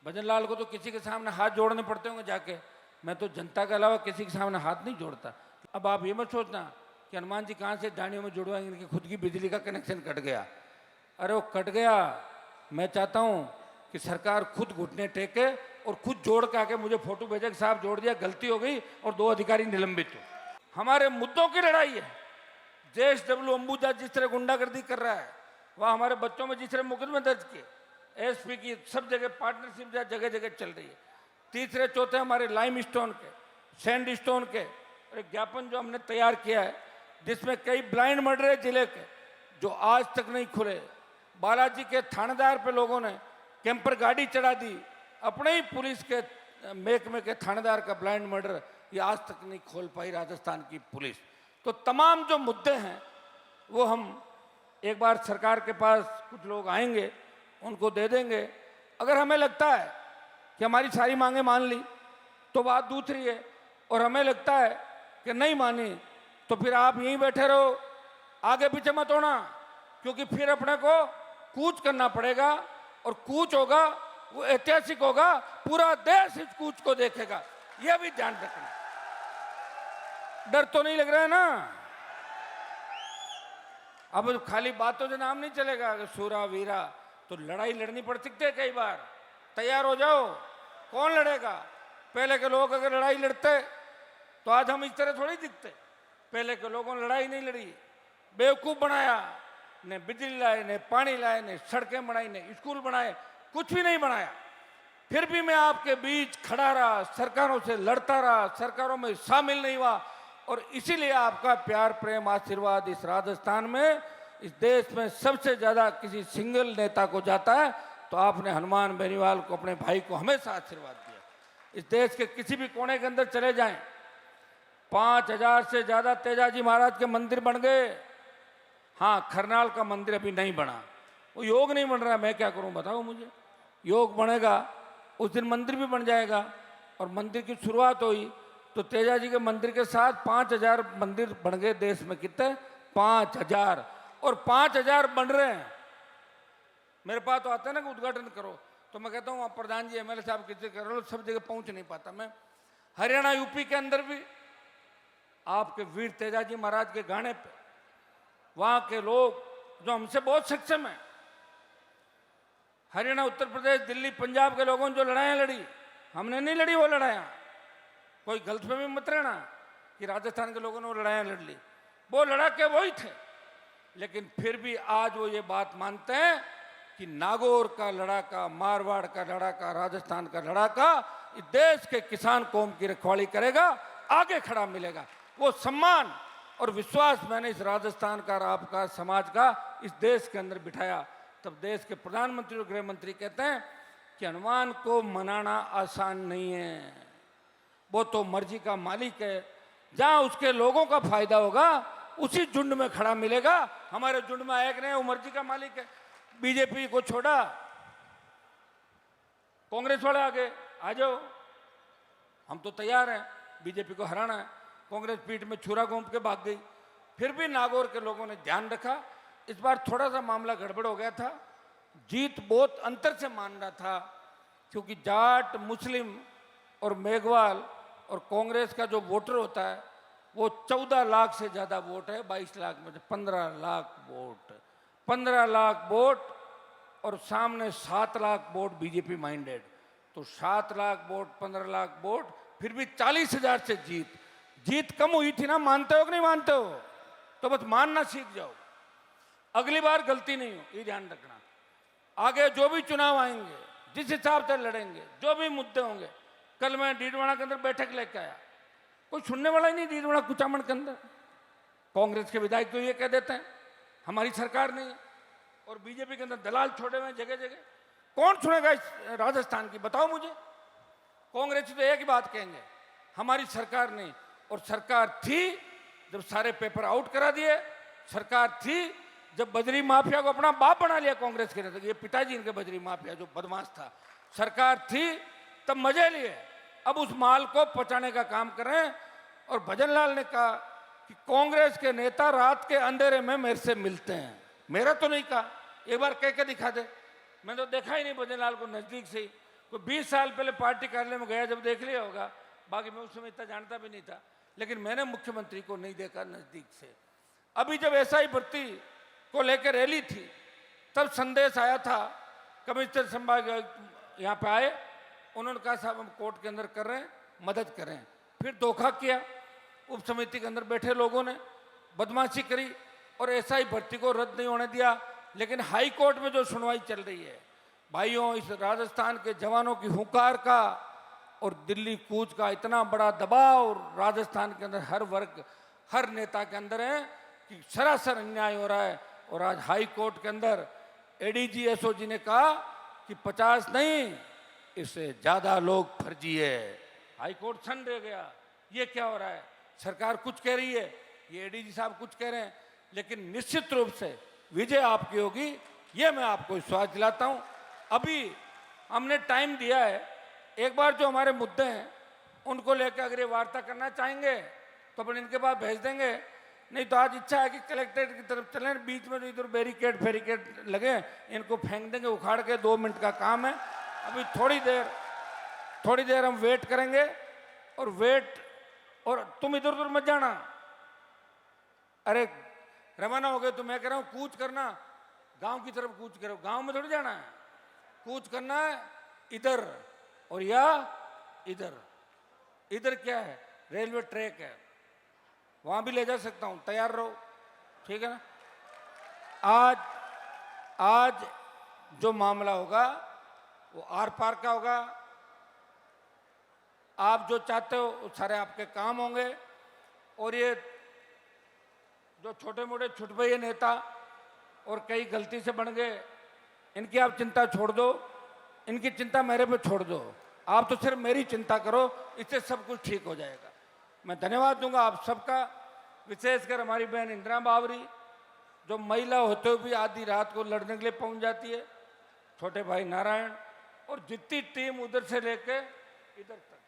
भजन लाल को तो किसी के सामने हाथ जोड़ने पड़ते होंगे जाके, मैं तो जनता के अलावा किसी के सामने हाथ नहीं जोड़ता। अब आप ये मत सोचना कि हनुमान जी कहाँ से डांडियों में जुड़वाएंगे, इनकी खुद की बिजली का कनेक्शन कट गया। अरे वो कट गया, मैं चाहता हूँ कि सरकार खुद घुटने टेके और खुद जोड़ के आके मुझे फोटो भेजे कि साहब जोड़ दिया, गलती हो गई, और 2 अधिकारी निलंबित हो। हमारे मुद्दों की लड़ाई है। JSW अंबुजा जिस तरह गुंडागर्दी कर रहा है, वह हमारे बच्चों में जिस तरह मुकदमे दर्ज किए, SP की सब जगह पार्टनरशिप जगह जगह चल रही है। तीसरे चौथे हमारे लाइम स्टोन के, सैंड स्टोन के एक ज्ञापन जो हमने तैयार किया है, जिसमें कई ब्लाइंड मर्डर है जिले के जो आज तक नहीं खुले। बालाजी के थानेदार पे लोगों ने कैंपर गाड़ी चढ़ा दी, अपने ही पुलिस के महकमे के थानेदार का ब्लाइंड मर्डर ये आज तक नहीं खोल पाई राजस्थान की पुलिस। तो तमाम जो मुद्दे हैं वो हम एक बार सरकार के पास कुछ लोग आएंगे, उनको दे देंगे। अगर हमें लगता है कि हमारी सारी मांगे मान ली तो बात दूसरी है, और हमें लगता है कि नहीं मानी तो फिर आप यहीं बैठे रहो, आगे पीछे मत होना, क्योंकि फिर अपने को कूच करना पड़ेगा, और कूच होगा वो ऐतिहासिक होगा, पूरा देश इस कूच को देखेगा, यह भी ध्यान रखना। डर तो नहीं लग रहा है ना? अब खाली बातों से नाम नहीं चलेगा कि सूरा वीरा, तो लड़ाई लड़नी पड़ सकती है कई बार। तैयार हो जाओ, कौन लड़ेगा? पहले के लोग अगर लड़ाई लड़ते तो आज हम इस तरह थोड़ी दिखते। पहले के लोगों ने लड़ाई नहीं लड़ी, बेवकूफ बनाया, ने बिजली लाए, ने पानी लाए, ने सड़कें बनाई, ने स्कूल बनाए, कुछ भी नहीं बनाया। फिर भी मैं आपके बीच खड़ा रहा, सरकारों से लड़ता रहा, सरकारों में शामिल नहीं हुआ, और इसीलिए आपका प्यार प्रेम आशीर्वाद इस राजस्थान में, इस देश में सबसे ज्यादा किसी सिंगल नेता को जाता है तो आपने हनुमान बेनीवाल को, अपने भाई को हमेशा आशीर्वाद दिया। इस देश के किसी भी कोने के अंदर चले जाएं, 5000 से ज्यादा तेजाजी महाराज के मंदिर बन गए। हाँ, खरनाल का मंदिर अभी नहीं बना, वो योग नहीं बन रहा, मैं क्या करूं बताओ मुझे। योग बनेगा उस दिन मंदिर भी बन जाएगा, और मंदिर की शुरुआत हुई तो तेजाजी के मंदिर के साथ 5000 मंदिर बन गए देश में। कितने? 5000, और 5000 बन रहे हैं। मेरे पास तो आता है ना कि उद्घाटन करो, तो मैं कहता हूँ आप प्रधान जी, MLA साहब किसी कर लो, सब जगह पहुंच नहीं पाता मैं। हरियाणा यूपी के अंदर भी आपके वीर तेजाजी महाराज के गाने पे वहां के लोग जो हमसे बहुत सक्षम है, हरियाणा, उत्तर प्रदेश, दिल्ली, पंजाब के लोगों ने जो लड़ाइयां लड़ी, हमने नहीं लड़ी वो लड़ाइयां। कोई गलतफहमी मत रहना कि राजस्थान के लोगों ने वो लड़ाइयां लड़ ली, वो लड़ाके वही थे। लेकिन फिर भी आज वो ये बात मानते हैं कि नागौर का लड़ाका, मारवाड़ का लड़ाका, राजस्थान का लड़ाका इस देश के किसान कौम की रखवाली करेगा, आगे खड़ा मिलेगा। वो सम्मान और विश्वास मैंने इस राजस्थान का और आपका समाज का इस देश के अंदर बिठाया। तब देश के प्रधानमंत्री और गृह मंत्री कहते हैं कि हनुमान को मनाना आसान नहीं है, वो तो मर्जी का मालिक है, जहां उसके लोगों का फायदा होगा उसी झुंड में खड़ा मिलेगा। हमारे झुंड में आया कि नहीं, वो मर्जी का मालिक है। बीजेपी को छोड़ा, कांग्रेस वाले आगे आ जाओ, हम तो तैयार हैं बीजेपी को हराना है। कांग्रेस पीठ में छुरा घोंप के भाग गई। फिर भी नागौर के लोगों ने ध्यान रखा। इस बार थोड़ा सा मामला गड़बड़ हो गया था, जीत बहुत अंतर से मान रहा था, क्योंकि जाट, मुस्लिम और मेघवाल और कांग्रेस का जो वोटर होता है वो 14 लाख से ज्यादा वोट है, 22 लाख में से 15 लाख वोट, 15 लाख वोट, और सामने 7 लाख वोट बीजेपी माइंडेड। तो 7 लाख वोट, 15 लाख वोट, फिर भी 40,000 से जीत कम हुई थी ना। मानते हो कि नहीं मानते हो? तो बस मानना सीख जाओ, अगली बार गलती नहीं हो, ये ध्यान रखना। आगे जो भी चुनाव आएंगे, जिस हिसाब से लड़ेंगे, जो भी मुद्दे होंगे, कल मैं डीडवाना के अंदर बैठक लेके आया, कोई सुनने वाला ही नहीं। डीडवाना कुचामन के अंदर कांग्रेस के विधायक तो ये कह देते हैं हमारी सरकार नहीं है, और बीजेपी के अंदर दलाल छोड़े हुए जगह जगह। कौन सुनेगा इस राजस्थान की, बताओ मुझे। कांग्रेस तो एक ही बात कहेंगे, हमारी सरकार नहीं। और सरकार थी जब सारे पेपर आउट करा दिए, सरकार थी जब बजरी माफिया को अपना बाप बना लिया कांग्रेस के नेता, ये पिताजी इनके बजरी माफिया जो बदमाश था, सरकार थी तब मजे लिए। अब उस माल को पचाने का काम करें। और भजन लाल ने कहा कि कांग्रेस के नेता रात के अंधेरे में मेरे से मिलते हैं। मेरा तो नहीं कहा, एक बार कह के दिखा दे। मैंने तो देखा ही नहीं भजन लाल को नजदीक से ही। कोई 20 साल पहले पार्टी कार्यालय में गया जब देख लिया होगा, बाकी मैं उस समय इतना जानता भी नहीं था, लेकिन मैंने मुख्यमंत्री को नहीं देखा नज़दीक से। अभी जब एसआई भर्ती को लेकर रैली थी तब संदेश आया था, कमिश्नर संभाग यहाँ पे आए, उन्होंने कहा साहब हम कोर्ट के अंदर कर रहे हैं, मदद करें। फिर धोखा किया, उप समिति के अंदर बैठे लोगों ने बदमाशी करी और एसआई भर्ती को रद्द नहीं होने दिया। लेकिन हाई कोर्ट में जो सुनवाई चल रही है भाइयों, इस राजस्थान के जवानों की हुंकार का और दिल्ली कूच का इतना बड़ा दबाव राजस्थान के अंदर हर वर्ग हर नेता के अंदर है कि सरासर अन्याय हो रहा है। और आज हाई कोर्ट के अंदर एडीजी एसओजी ने कहा कि 50 नहीं, इससे ज़्यादा लोग फर्जी है। हाई कोर्ट सन रह गया, ये क्या हो रहा है? सरकार कुछ कह रही है, ये एडीजी साहब कुछ कह रहे हैं, लेकिन निश्चित रूप से विजय आपकी होगी, ये मैं आपको विश्वास दिलाता हूँ। अभी हमने टाइम दिया है, एक बार जो हमारे मुद्दे हैं उनको लेकर अगर ये वार्ता करना चाहेंगे तो अपन इनके पास भेज देंगे, नहीं तो आज इच्छा है कि कलेक्ट्रेट की तरफ चलें, बीच में जो इधर बैरिकेड फेरिकेड लगे इनको फेंक देंगे उखाड़ के, 2 मिनट का काम है। अभी थोड़ी देर हम वेट करेंगे और तुम इधर उधर मत जाना। अरे रवाना हो गए तो मैं कह रहा हूँ कूच करना, गांव की तरफ कूच करो, गांव में थोड़ी जाना है, कूच करना है इधर और या इधर। इधर क्या है? रेलवे ट्रैक है, वहां भी ले जा सकता हूं, तैयार रहो, ठीक है ना। आज जो मामला होगा वो आर पार का होगा। आप जो चाहते हो वो सारे आपके काम होंगे। और ये जो छोटे मोटे छुटभैये नेता और कई गलती से बन गए, इनकी आप चिंता छोड़ दो, इनकी चिंता मेरे पे छोड़ दो। आप तो सिर्फ मेरी चिंता करो, इससे सब कुछ ठीक हो जाएगा। मैं धन्यवाद दूंगा आप सबका, विशेषकर हमारी बहन इंदिरा बावरी जो महिला होते हुए भी आधी रात को लड़ने के लिए पहुंच जाती है, छोटे भाई नारायण और जितनी टीम उधर से लेके इधर तक,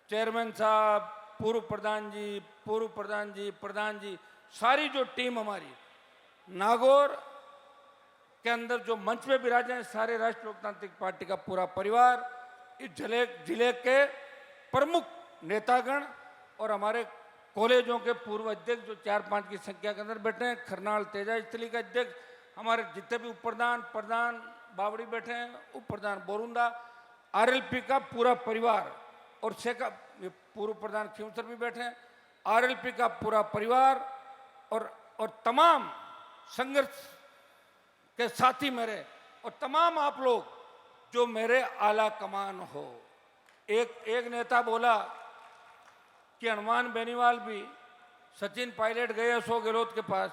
चेयरमैन साहब, पूर्व प्रधान जी, सारी जो टीम हमारी नागौर के अंदर जो मंच में विराजे हैं, सारे राष्ट्रीय लोकतांत्रिक पार्टी का पूरा परिवार, इस जिले के प्रमुख नेतागण और हमारे कॉलेजों के पूर्व अध्यक्ष जो 4-5 की संख्या के अंदर बैठे हैं, खरनाल तेजा स्थली का अध्यक्ष, हमारे जितने भी उप प्रधान बावड़ी बैठे हैं, उप प्रधान बोरुंदा, आरएलपी का पूरा परिवार और शेखा पूर्व प्रधान खींवसर भी बैठे हैं, आरएलपी का पूरा परिवार और तमाम संघर्ष के साथी मेरे और तमाम आप लोग जो मेरे आला कमान हो। एक नेता बोला कि हनुमान बेनीवाल भी सचिन पायलट गए अशोक गहलोत के पास,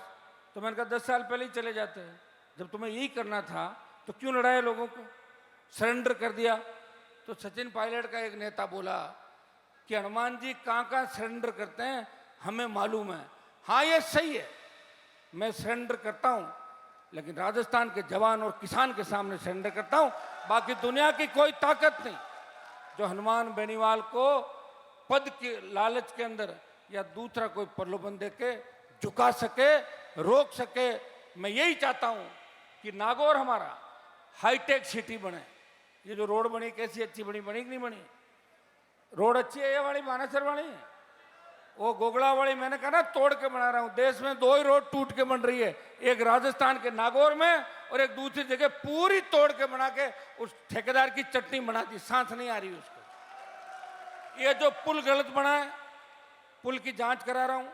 तो मैंने कहा 10 साल पहले ही चले जाते हैं, जब तुम्हें यही करना था तो क्यों लड़ाए लोगों को, सरेंडर कर दिया। तो सचिन पायलट का एक नेता बोला कि हनुमान जी कहाँ सरेंडर करते हैं हमें मालूम है। हाँ ये सही है, मैं सरेंडर करता हूँ, लेकिन राजस्थान के जवान और किसान के सामने सरेंडर करता हूँ, बाकी दुनिया की कोई ताकत नहीं जो हनुमान बेनीवाल को पद के लालच के अंदर या दूसरा कोई प्रलोभन देके झुका सके, रोक सके। मैं यही चाहता हूँ कि नागौर हमारा हाईटेक सिटी बने। ये जो रोड बनी कैसी अच्छी बनी कि नहीं बनी? रोड अच्छी है ये वाली मानेसर वाली, वो गोगड़ा वाली मैंने कहा ना तोड़ के बना रहा हूँ। देश में 2 ही रोड टूट के बन रही है, एक राजस्थान के नागौर में और एक दूसरी जगह पूरी तोड़ के बना के उस ठेकेदार की चटनी बना दी, सांस नहीं आ रही उसको। ये जो पुल गलत बना है, पुल की जांच करा रहा हूँ,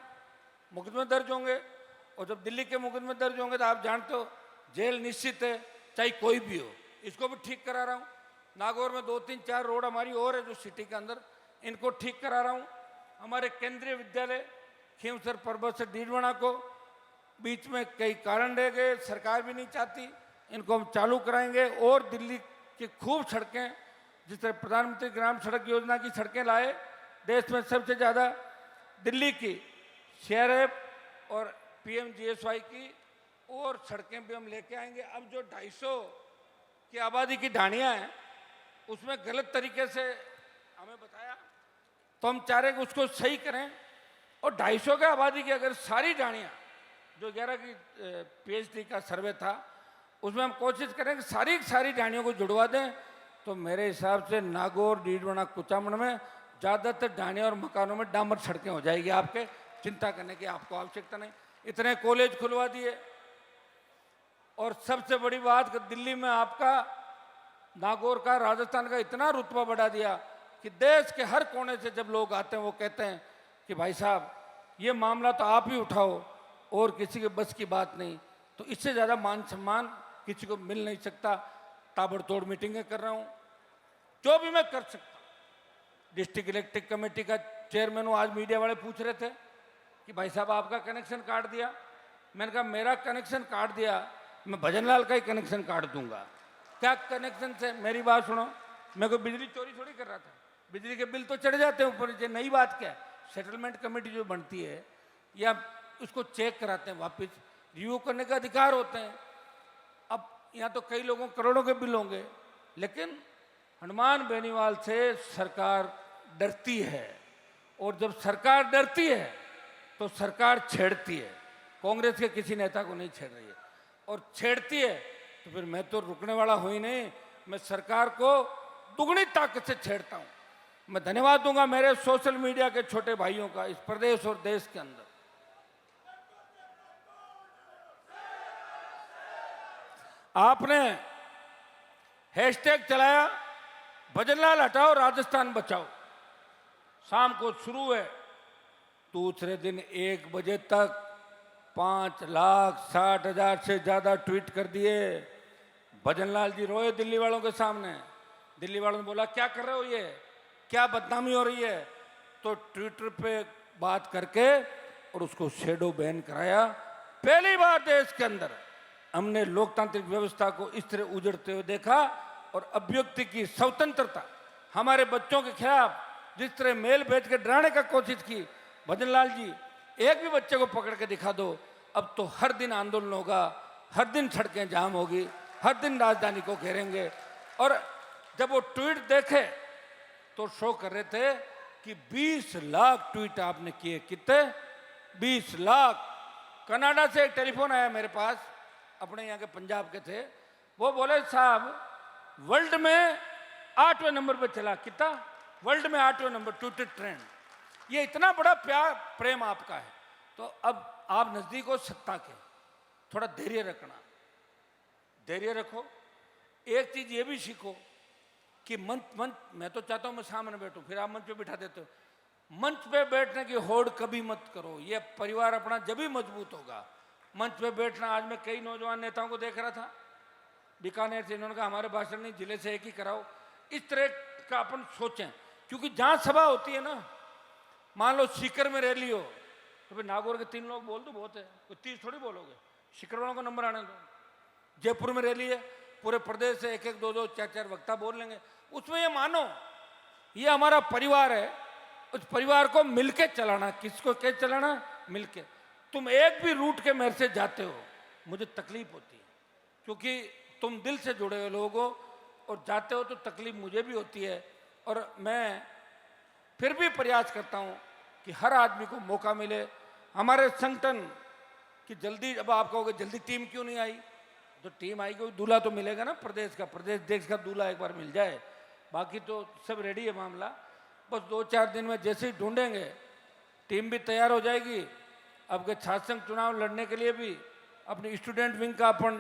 मुकदमे दर्ज होंगे और जब दिल्ली के मुकदमे दर्ज होंगे तो आप जानते हो जेल निश्चित है, चाहे कोई भी हो। इसको भी ठीक करा रहा हूँ। नागौर में 2-3-4 रोड हमारी और है जो सिटी के अंदर, इनको ठीक करा रहा हूँ। हमारे केंद्रीय विद्यालय खींवसर पर्वत से डीडवाना को बीच में कई कारण रह गए, सरकार भी नहीं चाहती, इनको हम चालू कराएंगे। और दिल्ली की खूब सड़कें, जिस तरह प्रधानमंत्री ग्राम सड़क योजना की सड़कें लाए, देश में सबसे ज़्यादा दिल्ली की CRF और PMGSY की और सड़कें भी हम लेके आएंगे। अब जो 250 की आबादी की ढाणियाँ हैं उसमें गलत तरीके से हमें बताया, तो हम चाह रहे हैं कि उसको सही करें। और 250 की आबादी की अगर सारी ढाणियाँ, जो 11 की PhD का सर्वे था, उसमें हम कोशिश करें कि सारी ढाणियों को जुड़वा दें। तो मेरे हिसाब से नागौर, डीडवाना, कुचामन में ज़्यादातर ढाणे और मकानों में डामर सड़कें हो जाएगी आपके, चिंता करने की आपको आवश्यकता नहीं। इतने कॉलेज खुलवा दिए, और सबसे बड़ी बात कि दिल्ली में आपका, नागौर का, राजस्थान का इतना रुतबा बढ़ा दिया कि देश के हर कोने से जब लोग आते हैं वो कहते हैं कि भाई साहब ये मामला तो आप ही उठाओ, और किसी के बस की बात नहीं। तो इससे ज़्यादा मान सम्मान किसी को मिल नहीं सकता। ताबड़तोड़ मीटिंगें कर रहा हूँ, जो भी मैं कर सकता हूँ। डिस्ट्रिक्ट इलेक्ट्रिक कमेटी का चेयरमैन हूँ, आज मीडिया वाले पूछ रहे थे कि भाई साहब आपका कनेक्शन काट दिया। मैंने कहा मेरा कनेक्शन काट दिया, मैं भजनलाल का ही कनेक्शन काट दूंगा। क्या कनेक्शन से, मेरी बात सुनो, मैं कोई बिजली चोरी थोड़ी कर रहा था। बिजली के बिल तो चढ़ जाते हैं ऊपर नीचे। नई बात क्या है, सेटलमेंट कमेटी जो बनती है या उसको चेक कराते हैं, वापस रिव्यू करने का अधिकार होते हैं। अब यहाँ तो कई लोगों करोड़ों के बिल होंगे, लेकिन हनुमान बेनीवाल से सरकार डरती है, और जब सरकार डरती है तो सरकार छेड़ती है। कांग्रेस के किसी नेता को नहीं छेड़ रही है, और छेड़ती है तो फिर मैं तो रुकने वाला हूँ ही नहीं, मैं सरकार को दुगनी ताकत से छेड़ता हूँ। मैं धन्यवाद दूंगा मेरे सोशल मीडिया के छोटे भाइयों का इस प्रदेश और देश के अंदर। आपने हैशटैग चलाया भजनलाल हटाओ राजस्थान बचाओ, शाम को शुरू है, दूसरे दिन 1 बजे तक 5,60,000 से ज़्यादा ट्वीट कर दिए। भजनलाल जी रोए दिल्ली वालों के सामने। दिल्ली वालों ने बोला क्या कर रहे हो, ये क्या बदनामी हो रही है। तो ट्विटर पे बात करके और उसको शेडो बैन कराया। पहली बार देश के अंदर हमने लोकतांत्रिक व्यवस्था को इस तरह उजड़ते हुए देखा, और अभिव्यक्ति की स्वतंत्रता, हमारे बच्चों के खिलाफ जिस तरह मेल भेज के डराने का कोशिश की। भजनलाल जी, एक भी बच्चे को पकड़ के दिखा दो, अब तो हर दिन आंदोलन होगा, हर दिन सड़कें जाम होगी, हर दिन राजधानी को घेरेंगे। और जब वो ट्वीट देखे तो शो कर रहे थे कि 20 लाख ट्वीट आपने किए। कितने? 20 लाख। कनाडा से एक टेलीफोन आया मेरे पास, अपने यहाँ के पंजाब के थे। वो बोले साहब वर्ल्ड में 8वें नंबर पे चला। कितना? वर्ल्ड में 8वें नंबर ट्विटर ट्रेंड। ये इतना बड़ा प्यार प्रेम आपका है। तो अब आप नजदीक हो सत्ता के, थोड़ा धैर्य रखना, धैर्य रखो। एक चीज ये भी सीखो कि मंच मैं तो चाहता हूं मैं सामने बैठूं, फिर आप मंच पे बिठा देते हो। मंच पे बैठने की होड़ कभी मत करो, ये परिवार अपना जब भी मजबूत होगा। मंच पे बैठना, आज मैं कई नौजवान नेताओं को देख रहा था बीकानेर से, इन्होंने कहा हमारे भाषण नहीं, जिले से एक ही कराओ। इस तरह का अपन सोचें, क्योंकि जहां सभा होती है ना, मान लो सीकर में रैली हो तो फिर नागौर के 3 लोग बोल दो बहुत है, कोई 30 थोड़ी बोलोगे। सीकर वालों का नंबर आने दो। जयपुर में रैली है, पूरे प्रदेश से 1-1, 2-2, 4-4 वक्ता बोल लेंगे। उसमें ये मानो ये हमारा परिवार है, उस परिवार को मिलके चलाना। किसको क्या चलाना? मिलके। तुम एक भी रूट के मेरे से जाते हो, मुझे तकलीफ होती है, क्योंकि तुम दिल से जुड़े हुए लोग हो, और जाते हो तो तकलीफ मुझे भी होती है। और मैं फिर भी प्रयास करता हूं कि हर आदमी को मौका मिले। हमारे संगठन की जल्दी, अब आप कहोगे जल्दी टीम क्यों नहीं आई, तो टीम आई, कोई दूल्हा तो मिलेगा ना प्रदेश का, प्रदेश देश का दूल्हा एक बार मिल जाए। बाकी तो सब रेडी है मामला, बस 2-4 दिन में जैसे ही ढूंढेंगे टीम भी तैयार हो जाएगी। अब के छात्र संघ चुनाव लड़ने के लिए भी अपनी स्टूडेंट विंग का अपन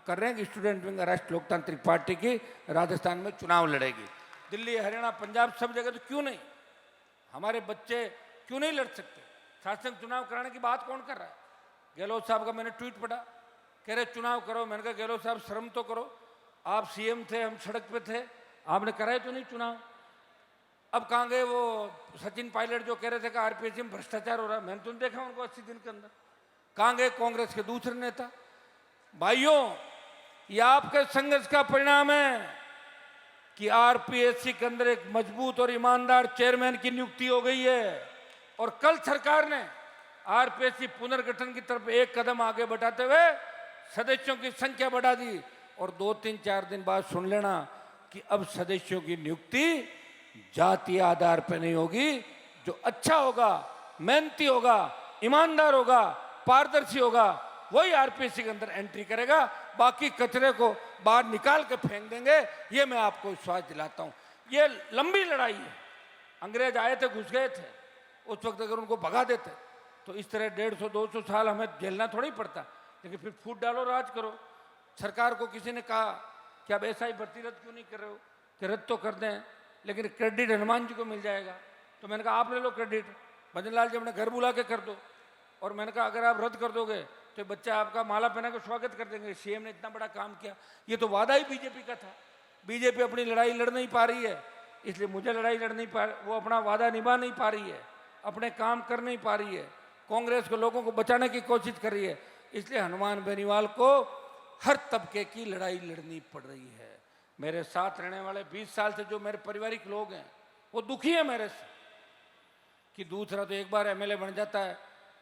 कर रहे हैं कि स्टूडेंट विंग राष्ट्रीय लोकतांत्रिक पार्टी की राजस्थान में चुनाव लड़ेगी। दिल्ली, हरियाणा, पंजाब सब जगह, तो क्यों नहीं, हमारे बच्चे क्यों नहीं लड़ सकते? छात्र संघ चुनाव कराने की बात कौन कर रहा है? गहलोत साहब का मैंने ट्वीट पढ़ा, कह रहे चुनाव करो। मैंने कहा गहलोत साहब शर्म तो करो, आप सीएम थे, हम सड़क पे थे, आपने कराए तो नहीं चुनाव। अब कहाँ गए वो सचिन पायलट जो कह रहे थे कि आरपीएससी में भ्रष्टाचार हो रहा है? मैंने तो नहीं देखा उनको 80 दिन के अंदर। कहाँ गए कांग्रेस के दूसरे नेता? भाइयों, ये आपके संघर्ष का परिणाम है कि आरपीएससी के अंदर एक मजबूत और ईमानदार चेयरमैन की नियुक्ति हो गई है। और कल सरकार ने आरपीएससी पुनर्गठन की तरफ एक कदम आगे बढ़ाते हुए सदस्यों की संख्या बढ़ा दी। और 2-3-4 दिन बाद सुन लेना कि अब सदस्यों की नियुक्ति जातीय आधार पर नहीं होगी। जो अच्छा होगा, मेहनती होगा, ईमानदार होगा, पारदर्शी होगा, वही आरपीएससी के अंदर एंट्री करेगा। बाकी कचरे को बाहर निकाल के फेंक देंगे, ये मैं आपको विश्वास दिलाता हूँ। ये लंबी लड़ाई है। अंग्रेज आए थे, घुस गए थे, उस वक्त अगर उनको भगा देते तो इस तरह 150-200 साल हमें झेलना थोड़ी पड़ता। लेकिन फिर फूट डालो, राज करो। सरकार को किसी ने कहा कि आप ऐसा ही भर्ती रद्द क्यों नहीं कर रहे हो, कि रद्द तो कर दें लेकिन क्रेडिट हनुमान जी को मिल जाएगा। तो मैंने कहा आप ले लो क्रेडिट, भजन लाल जी अपने घर बुला के कर दो। और मैंने कहा अगर आप रद्द कर दोगे तो बच्चा आपका माला पहना के स्वागत कर देंगे, सीएम ने इतना बड़ा काम किया। ये तो वादा ही बीजेपी का था। बीजेपी अपनी लड़ाई लड़ नहीं पा रही है, इसलिए मुझे लड़ाई लड़ नहीं पा, वो अपना वादा निभा नहीं पा रही है, अपने काम कर नहीं पा रही है। कांग्रेस को लोगों को बचाने की कोशिश कर रही है, इसलिए हनुमान बेनीवाल को हर तबके की लड़ाई लड़नी पड़ रही है। मेरे साथ रहने वाले 20 साल से जो मेरे पारिवारिक लोग हैं वो दुखी है मेरे से, कि दूसरा तो एक बार एमएलए बन जाता है,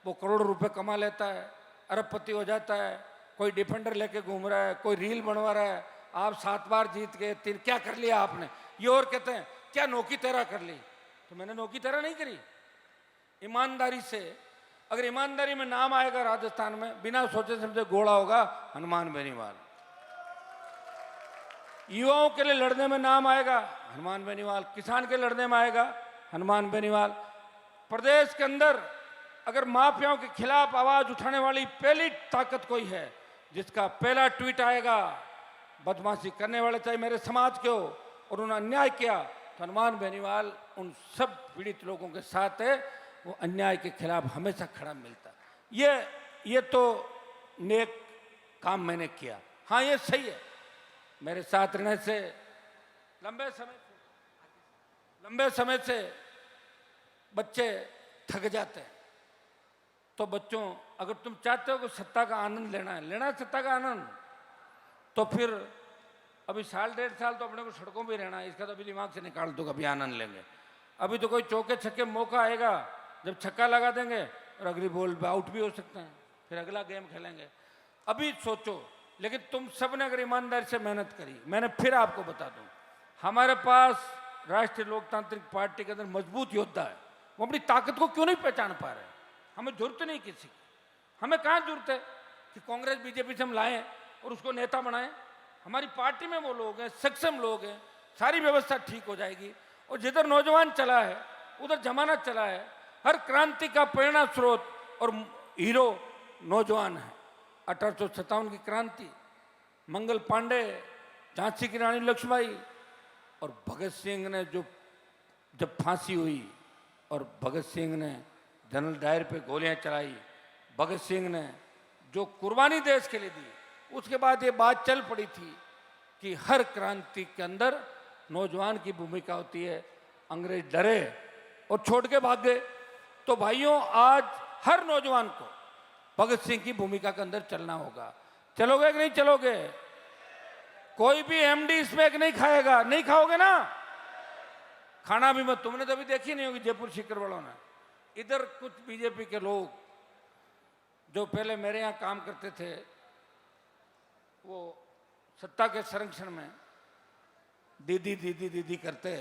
वो करोड़ रुपए कमा लेता है, अरबपति हो जाता है, कोई डिफेंडर लेके घूम रहा है, कोई रील बनवा रहा है। आप 7 बार जीत गए, 3 क्या कर लिया आपने? ये और कहते हैं क्या नौकी तेरा कर ली। तो मैंने नौकी तेरा नहीं करी। ईमानदारी से, अगर ईमानदारी में नाम आएगा राजस्थान में, बिना सोचे समझे घोड़ा होगा हनुमान बेनीवाल। युवाओं के लिए लड़ने में नाम आएगा हनुमान बेनीवाल, किसान के लड़ने में आएगा हनुमान बेनीवाल। प्रदेश के अंदर अगर माफियाओं के खिलाफ आवाज उठाने वाली पहली ताकत कोई है, जिसका पहला ट्वीट आएगा बदमाशी करने वाले चाहे मेरे समाज के हो और उन्होंने अन्याय किया, तो हनुमान बेनीवाल उन सब पीड़ित लोगों के साथ है। वो अन्याय के खिलाफ हमेशा खड़ा मिलता। ये तो नेक काम मैंने किया। हाँ ये सही है, मेरे साथ रहने से लंबे समय से बच्चे थक जाते हैं। तो बच्चों, अगर तुम चाहते हो कि सत्ता का आनंद लेना है सत्ता का आनंद, तो फिर अभी 1.5 साल तो अपने को सड़कों पे रहना है, इसका तो अभी दिमाग से निकाल दो, कभी आनंद लेंगे। अभी तो कोई चौके छक्के मौका आएगा जब छक्का लगा देंगे और अगली बॉल पे आउट भी हो सकते हैं, फिर अगला गेम खेलेंगे। अभी सोचो। लेकिन तुम सब ने अगर ईमानदारी से मेहनत करी, मैंने फिर आपको बता दूं, हमारे पास राष्ट्रीय लोकतांत्रिक पार्टी के अंदर मजबूत योद्धा है। वो अपनी ताकत को क्यों नहीं पहचान पा रहे? हमें जरूरत नहीं किसी की, हमें कहाँ जरूरत है कि कांग्रेस बीजेपी से हम लाएं और उसको नेता बनाएं। हमारी पार्टी में वो लोग हैं, सक्षम लोग हैं, सारी व्यवस्था ठीक हो जाएगी। और जिधर नौजवान चला है उधर जमानत चला है। हर क्रांति का प्रेरणा स्रोत और हीरो नौजवान है। 1857 की क्रांति, मंगल पांडे, झांसी की रानी लक्ष्मीबाई और भगत सिंह ने जब फांसी हुई और भगत सिंह ने जनरल डायर पे गोलियां चलाई, भगत सिंह ने जो कुर्बानी देश के लिए दी, उसके बाद ये बात चल पड़ी थी कि हर क्रांति के अंदर नौजवान की भूमिका होती है। अंग्रेज डरे और छोड़ के भाग गए। तो भाइयों, आज हर नौजवान को भगत सिंह की भूमिका के अंदर चलना होगा। चलोगे कि नहीं चलोगे? कोई भी एमडी स्मैक नहीं खाएगा, नहीं खाओगे ना? खाना भी मत। तुमने तो अभी देखी नहीं होगी जयपुर शिखर वालों ने। इधर कुछ बीजेपी के लोग जो पहले मेरे यहाँ काम करते थे, वो सत्ता के संरक्षण में दीदी दीदी दीदी करते,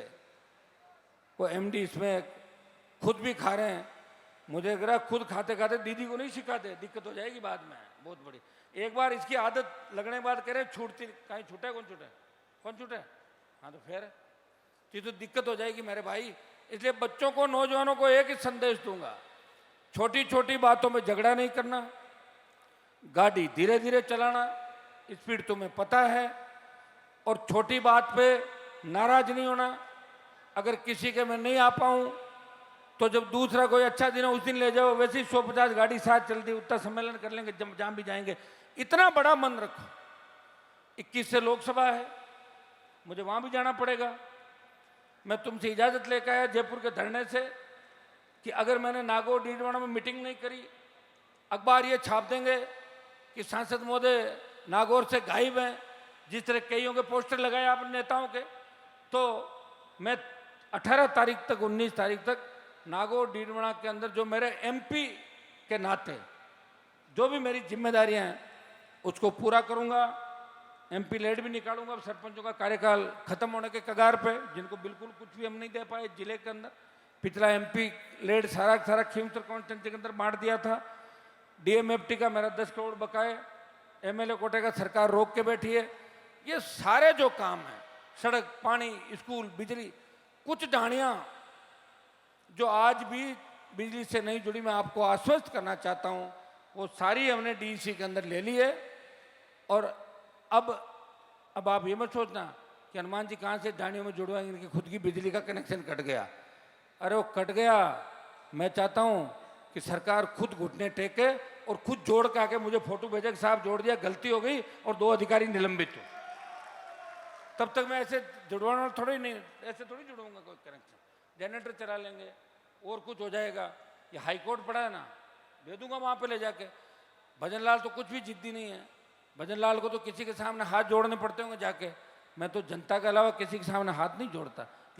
वो एमडी इसमें खुद भी खा रहे हैं। मुझे लग रहा खुद खाते खाते दीदी को नहीं सिखाते, दिक्कत हो जाएगी बाद में बहुत बड़ी। एक बार इसकी आदत लगने के बाद कह रहे छूटती, कहीं छूटे कौन छूटे? हाँ तो फिर ये तो दिक्कत हो जाएगी मेरे भाई। इसलिए बच्चों को, नौजवानों को एक ही संदेश दूंगा, छोटी छोटी बातों में झगड़ा नहीं करना, गाड़ी धीरे धीरे चलाना, स्पीड तुम्हें पता है, और छोटी बात पे नाराज नहीं होना। अगर किसी के मैं नहीं आ पाऊं तो जब दूसरा कोई अच्छा दिन हो उस दिन ले जाओ, वैसे ही 150 गाड़ी साथ चलती, उतना सम्मेलन कर लेंगे, जहाँ भी जाएंगे। इतना बड़ा मन रखो। 21 से लोकसभा है, मुझे वहां भी जाना पड़ेगा। मैं तुमसे इजाजत लेकर आया जयपुर के धरने से कि अगर मैंने नागौर डीडवाना में मीटिंग नहीं करी, अखबार ये छाप देंगे कि सांसद महोदय नागौर से गायब हैं, जिस तरह कईयों के पोस्टर लगाए आपने नेताओं के। तो मैं 18 तारीख तक, 19 तारीख तक नागौर डीडवाना के अंदर जो मेरे एमपी के नाते जो भी मेरी जिम्मेदारियां हैं उसको पूरा करूंगा। एमपी लेड भी निकालूंगा। अब सरपंचों का कार्यकाल खत्म होने के कगार पे, जिनको बिल्कुल कुछ भी हम नहीं दे पाए जिले के अंदर। पिछला एमपी लेड सारा खीमसर कॉन्स्टिट्यूंसी के अंदर बांट दिया था। डीएमएफटी का मेरा 10 करोड़ बकाए, एमएलए कोटे का सरकार रोक के बैठी है। ये सारे जो काम हैं, सड़क, पानी, स्कूल, बिजली, कुछ ढाणियाँ जो आज भी बिजली से नहीं जुड़ी, मैं आपको आश्वस्त करना चाहता हूँ, वो सारी हमने डीईसी के अंदर ले ली है। और अब आप ये मत सोचना कि हनुमान जी कहाँ से ढाणियों में जुड़वाएंगे, इनकी खुद की बिजली का कनेक्शन कट गया। अरे वो कट गया, मैं चाहता हूँ कि सरकार खुद घुटने टेके और खुद जोड़ के आके मुझे फोटो भेजे कि साहब जोड़ दिया, गलती हो गई, और 2 अधिकारी निलंबित हो। तब तक मैं ऐसे जुड़वाने वाला थोड़ी नहीं, ऐसे थोड़ी जुड़ूंगा कोई कनेक्शन। जनरेटर चला लेंगे और कुछ हो जाएगा। ये हाई कोर्ट पड़ा है ना, दे दूंगा वहाँ पे ले जाके। भजन लाल तो कुछ भी जिद्दी नहीं है। भजन लाल को तो किसी के सामने हाथ जोड़ने पड़ते होंगे जाके, मैं तो जनता के अलावा किसी के सामने हाथ नहीं जोड़ता।